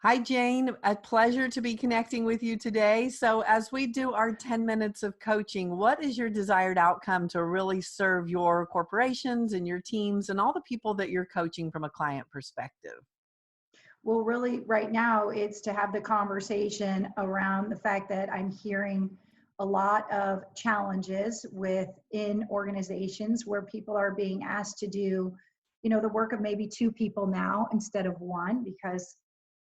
Hi, Jane. A pleasure to be connecting with you today. So as we do our 10 minutes of coaching, what is your desired outcome to really serve your corporations and your teams and all the people that you're coaching from a client perspective? Well, really, right now, it's to have the conversation around the fact that I'm hearing a lot of challenges within organizations where people are being asked to do, the work of maybe two people now instead of one because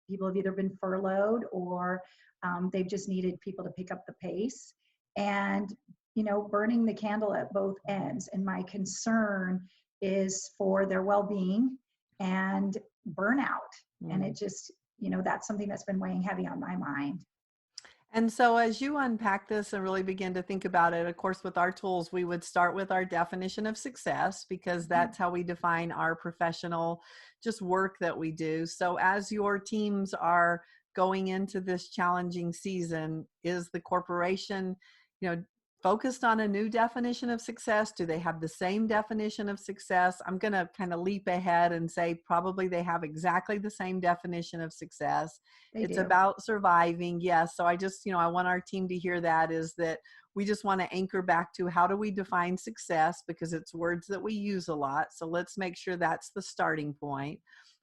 people have either been furloughed or they've just needed people to pick up the pace. And, burning the candle at both ends. And my concern is for their well being and burnout. And it just, that's something that's been weighing heavy on my mind. And so as you unpack this and really begin to think about it, of course, with our tools, we would start with our definition of success because that's how we define our professional just work that we do. So as your teams are going into this challenging season, is the corporation, you know, focused on a new definition of success? Do they have the same definition of success? I'm going to kind of leap ahead and say probably they have exactly the same definition of success. They It's do. about surviving. Yes. So I just, I want our team to hear that is that we just want to anchor back to how do we define success because it's words that we use a lot. So let's make sure that's the starting point.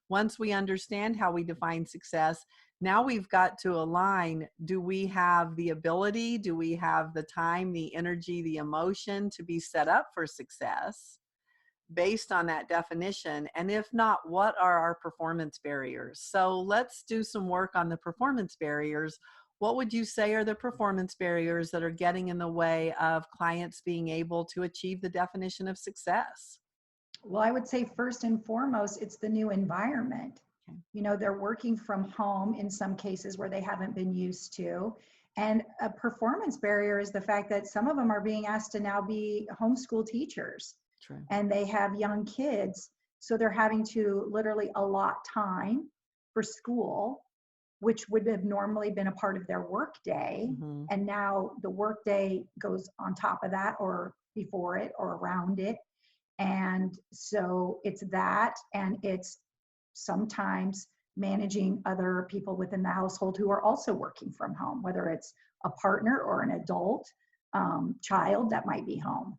Once we understand how we define success, now we've got to align. Do we have the ability? Do we have the time, the energy, the emotion to be set up for success based on that definition? And if not, what are our performance barriers? So let's do some work on the performance barriers. What would you say are the performance barriers that are getting in the way of clients being able to achieve the definition of success? Well, I would say first and foremost, it's the new environment. Okay. They're working from home in some cases where they haven't been used to. And a performance barrier is the fact that some of them are being asked to now be homeschool teachers. True. And they have young kids. So they're having to literally allot time for school, which would have normally been a part of their work day. Mm-hmm. And now the work day goes on top of that or before it or around it. And so it's that, and it's sometimes managing other people within the household who are also working from home, whether it's a partner or an adult child that might be home.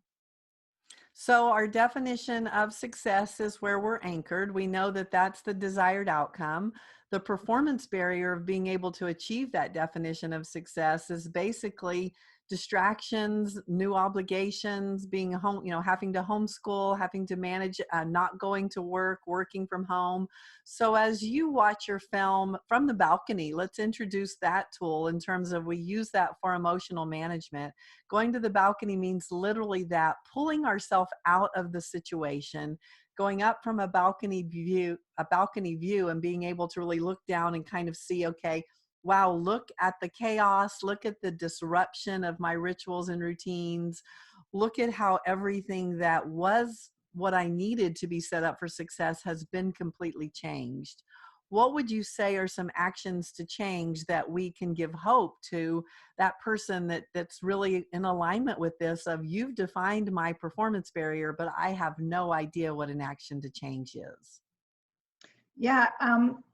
So our definition of success is where we're anchored. We know that that's the desired outcome. The performance barrier of being able to achieve that definition of success is basically distractions, new obligations, being home, having to homeschool, having to manage, not going to work, working from home. So as you watch your film from the balcony, let's introduce that tool in terms of we use that for emotional management. Going to the balcony means literally that, pulling ourselves out of the situation, going up from a balcony view and being able to really look down and kind of see, okay, wow, look at the chaos, look at the disruption of my rituals and routines, look at how everything that was what I needed to be set up for success has been completely changed. What would you say are some actions to change that we can give hope to that person that's really in alignment with this of you've defined my performance barrier, but I have no idea what an action to change is? Yeah,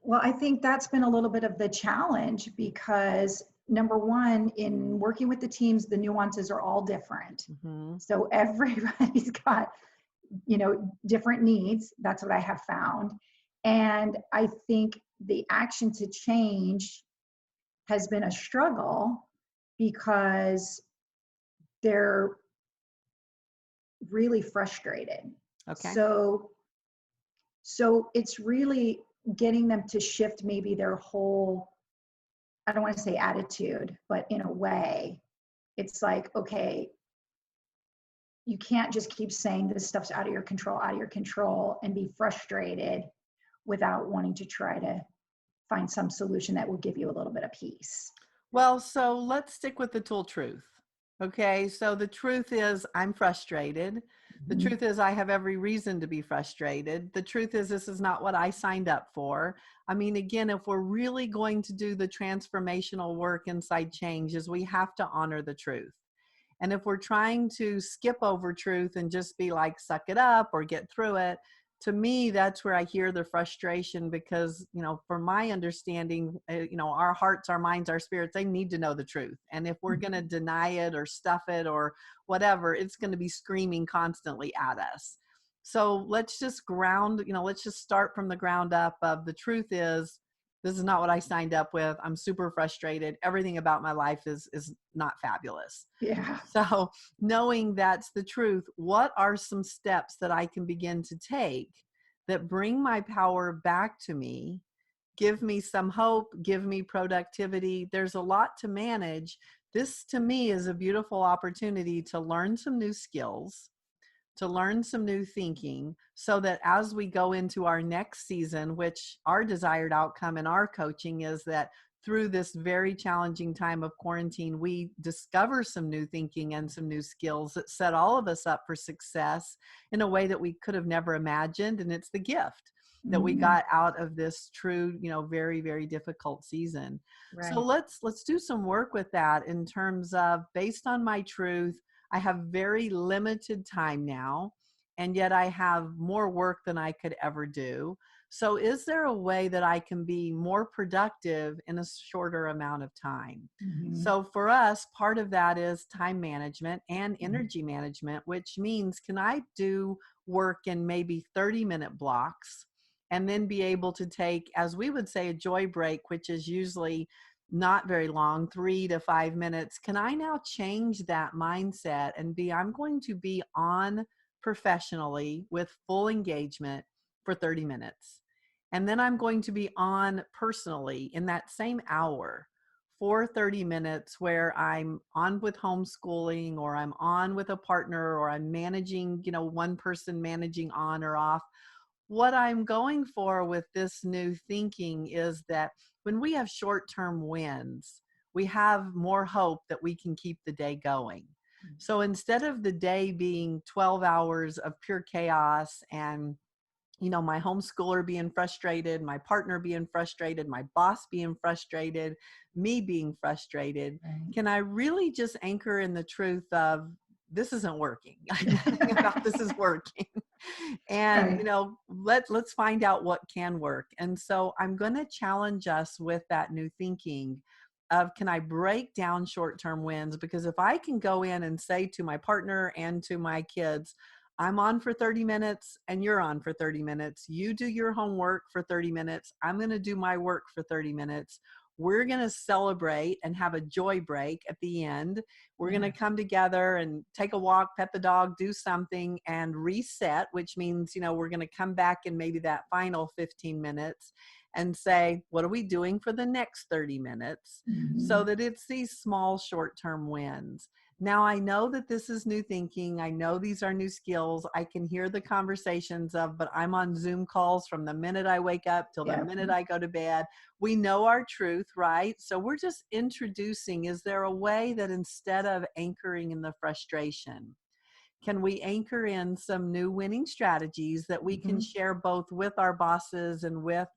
well, I think that's been a little bit of the challenge because number one, in working with the teams, the nuances are all different. Mm-hmm. So everybody's got, different needs. That's what I have found. And I think the action to change has been a struggle because they're really frustrated. Okay. So it's really getting them to shift maybe their whole, I don't want to say attitude, but in a way, it's like, okay, you can't just keep saying this stuff's out of your control, and be frustrated without wanting to try to find some solution that will give you a little bit of peace. Well, so let's stick with the tool truth. Okay, so the truth is I'm frustrated. The Mhm. truth is I have every reason to be frustrated. The truth is this is not what I signed up for. I mean, again, if we're really going to do the transformational work inside change, is we have to honor the truth. And if we're trying to skip over truth and just be like, suck it up or get through it, to me, that's where I hear the frustration because, from my understanding, our hearts, our minds, our spirits, they need to know the truth. And if we're going to deny it or stuff it or whatever, it's going to be screaming constantly at us. So let's just let's just start from the ground up of the truth is, this is not what I signed up with. I'm super frustrated. Everything about my life is not fabulous. Yeah. So knowing that's the truth, what are some steps that I can begin to take that bring my power back to me, give me some hope, give me productivity? There's a lot to manage. This to me is a beautiful opportunity to learn some new skills, to learn some new thinking, so that as we go into our next season, which our desired outcome in our coaching is that through this very challenging time of quarantine, we discover some new thinking and some new skills that set all of us up for success in a way that we could have never imagined. And it's the gift that we Mhm. got out of this true, very, very difficult season. So Right. let's do some work with that in terms of, based on my truth, I have very limited time now, and yet I have more work than I could ever do. So is there a way that I can be more productive in a shorter amount of time? Mhm. So for us, part of that is time management and Mhm. energy management, which means, can I do work in maybe 30-minute blocks and then be able to take, as we would say, a joy break, which is usually not very long, 3 to 5 minutes. Can I now change that mindset and I'm going to be on professionally with full engagement for 30 minutes. And then I'm going to be on personally in that same hour for 30 minutes, where I'm on with homeschooling, or I'm on with a partner, or I'm managing, one person managing on or off. What I'm going for with this new thinking is that when we have short-term wins, we have more hope that we can keep the day going. So instead of the day being 12 hours of pure chaos and my homeschooler being frustrated, my partner being frustrated, my boss being frustrated, me being frustrated, Right. can I really just anchor in the truth of, this isn't working? Nothing about this is working. And Right. let's find out what can work. And so I'm going to challenge us with that new thinking of, can I break down short-term wins? Because if I can go in and say to my partner and to my kids, I'm on for 30 minutes and you're on for 30 minutes. You do your homework for 30 minutes. I'm going to do my work for 30 minutes. We're going to celebrate and have a joy break at the end. We're going to Yeah. come together and take a walk, pet the dog, do something, and reset, which means, we're going to come back in maybe that final 15 minutes and say, what are we doing for the next 30 minutes? So Mhm. that it's these small short-term wins. Now, I know that this is new thinking. I know these are new skills. I can hear the conversations of, but I'm on Zoom calls from the minute I wake up till the Yeah. minute I go to bed. We know our truth, right? So we're just introducing, is there a way that instead of anchoring in the frustration, can we anchor in some new winning strategies that we can Mhm. share both with our bosses and with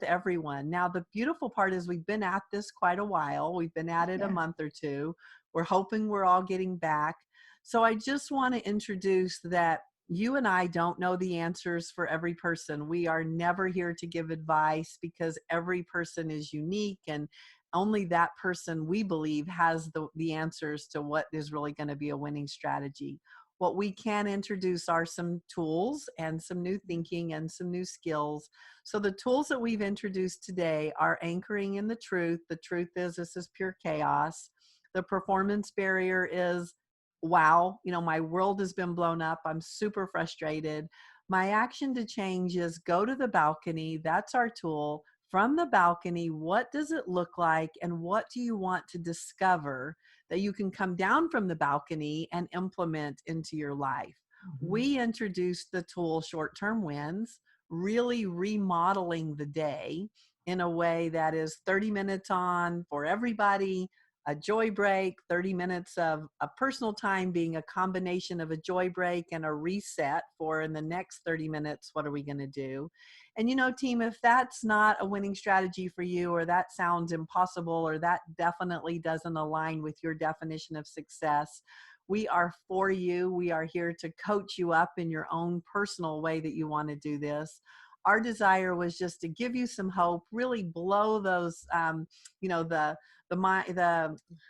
everyone? Now, the beautiful part is we've been at this quite a while. We've been at it a Yeah. month or two. We're hoping we're all getting back. So I just want to introduce that you and I don't know the answers for every person. We are never here to give advice, because every person is unique, and only that person, we believe, has the answers to what is really going to be a winning strategy. What we can introduce are some tools and some new thinking and some new skills. So the tools that we've introduced today are anchoring in the truth. The truth is, this is pure chaos. The performance barrier is, wow, my world has been blown up. I'm super frustrated. My action to change is go to the balcony. That's our tool. From the balcony, what does it look like, and what do you want to discover that you can come down from the balcony and implement into your life? Mhm. We introduced the tool short-term wins, really remodeling the day in a way that is 30 minutes on for everybody, a joy break, 30 minutes of a personal time being a combination of a joy break and a reset for, in the next 30 minutes, what are we going to do? And team, if that's not a winning strategy for you, or that sounds impossible, or that definitely doesn't align with your definition of success, We are for you. We are here to coach you up in your own personal way that you want to do this. Our desire was just to give you some hope, really blow those, the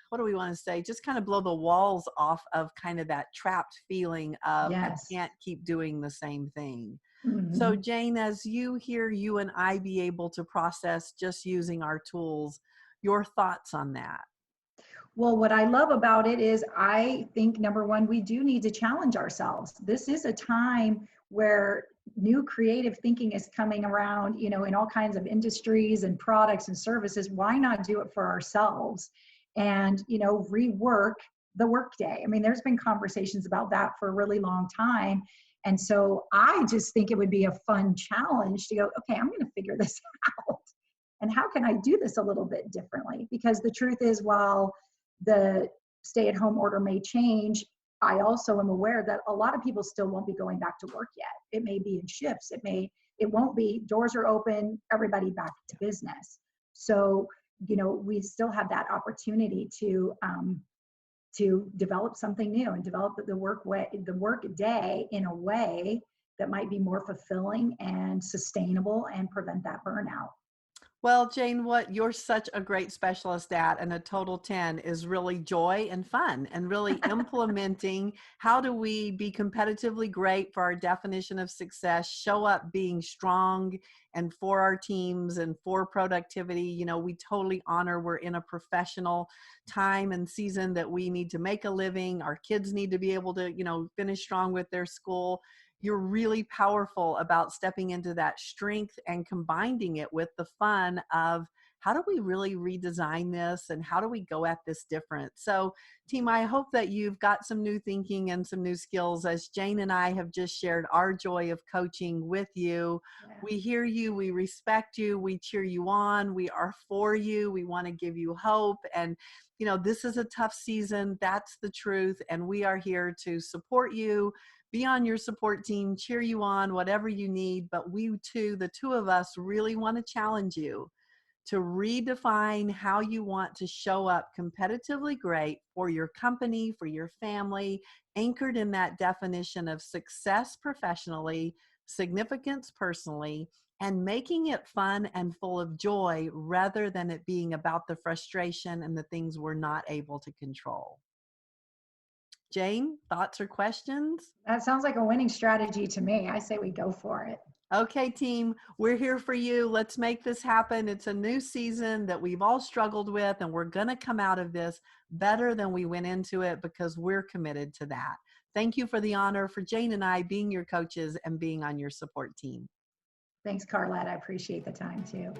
what do we want to say? Just kind of blow the walls off of kind of that trapped feeling of, I Yes. can't keep doing the same thing. So, Mhm. Jane, as you hear you and I be able to process just using our tools, your thoughts on that? Well, what I love about it is I think number one, we do need to challenge ourselves. This is a time where new creative thinking is coming around, in all kinds of industries and products and services. Why not do it for ourselves and, rework the workday? I mean, there's been conversations about that for a really long time. And so I just think it would be a fun challenge to go, okay, I'm going to figure this out. And how can I do this a little bit differently? Because the truth is, while the stay-at-home order may change, I also am aware that a lot of people still won't be going back to work yet. It may be in shifts. It won't be, doors are open, everybody back to business. So, we still have that opportunity to develop something new and develop the work day in a way that might be more fulfilling and sustainable and prevent that burnout. Well, Jane, what you're such a great specialist at, and a total 10, is really joy and fun and really implementing how do we be competitively great for our definition of success, show up being strong and for our teams and for productivity. We totally honor we're in a professional time and season that we need to make a living. Our kids need to be able to, finish strong with their school. You're really powerful about stepping into that strength and combining it with the fun of how do we really redesign this and how do we go at this different. So, team, I hope that you've got some new thinking and some new skills as Jane and I have just shared our joy of coaching with you. Yeah. We hear you, we respect you, we cheer you on, we are for you, we want to give you hope. And this is a tough season, that's the truth, and we are here to support you, be on your support team, cheer you on, whatever you need. But we too, the two of us, really want to challenge you to redefine how you want to show up competitively great for your company, for your family, anchored in that definition of success professionally, significance personally, and making it fun and full of joy rather than it being about the frustration and the things we're not able to control. Jane, thoughts or questions? That sounds like a winning strategy to me. I say we go for it. Okay, team, we're here for you. Let's make this happen. It's a new season that we've all struggled with, and we're going to come out of this better than we went into it because we're committed to that. Thank you for the honor for Jane and I being your coaches and being on your support team. Thanks, Carlette. I appreciate the time too.